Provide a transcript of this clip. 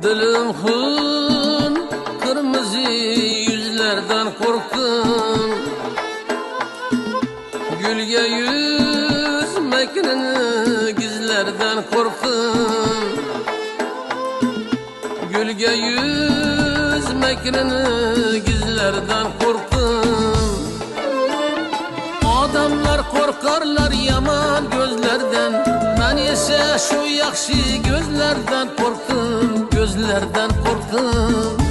Dilim hun, kırmızı yüzlerden korktum. Gülge yüzmekini gizlerden korktum. Gülge yüzmekini gizlerden korktum. Adamlar korkarlar yaman gözlerden, ben ise şu yakşı gözlerden korktum, gözlerden korktum.